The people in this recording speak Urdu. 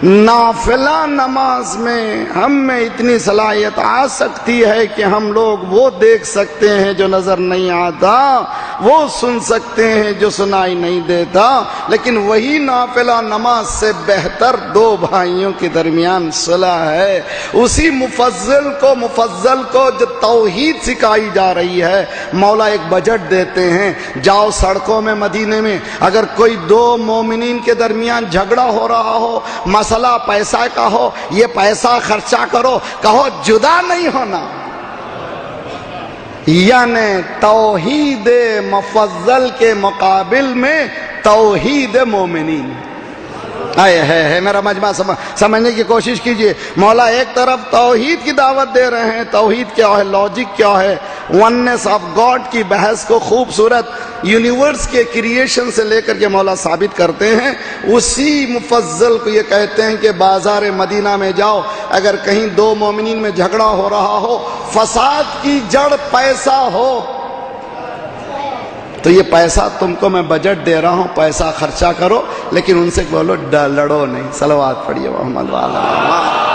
نافلہ نماز میں ہم میں اتنی صلاحیت آ سکتی ہے کہ ہم لوگ وہ دیکھ سکتے ہیں جو نظر نہیں آتا، وہ سن سکتے ہیں جو سنائی نہیں دیتا، لیکن وہی نافلہ نماز سے بہتر دو بھائیوں کے درمیان صلح ہے۔ اسی مفضل کو جو توحید سکھائی جا رہی ہے، مولا ایک بجٹ دیتے ہیں، جاؤ سڑکوں میں مدینے میں اگر کوئی دو مومنین کے درمیان جھگڑا ہو رہا ہو، مسئلہ پیسہ کا ہو، یہ پیسہ خرچہ کرو، کہو جدا نہیں ہونا، یعنی توحید مفضل کے مقابل میں توحید مومنین۔ ہے میرا مجمع سمجھنے کی کوشش کیجئے۔ مولا ایک طرف توحید کی دعوت دے رہے ہیں، توحید کیا ہے، لاجک کیا ہے، وننس آف گاڈ کی بحث کو خوبصورت یونیورس کے کریشن سے لے کر کے مولا ثابت کرتے ہیں۔ اسی مفضل کو یہ کہتے ہیں کہ بازار مدینہ میں جاؤ، اگر کہیں دو مومنین میں جھگڑا ہو رہا ہو، فساد کی جڑ پیسہ ہو، تو یہ پیسہ تم کو میں بجٹ دے رہا ہوں، پیسہ خرچہ کرو، لیکن ان سے بولو لڑو نہیں۔ صلوات پڑھیے محمد والا۔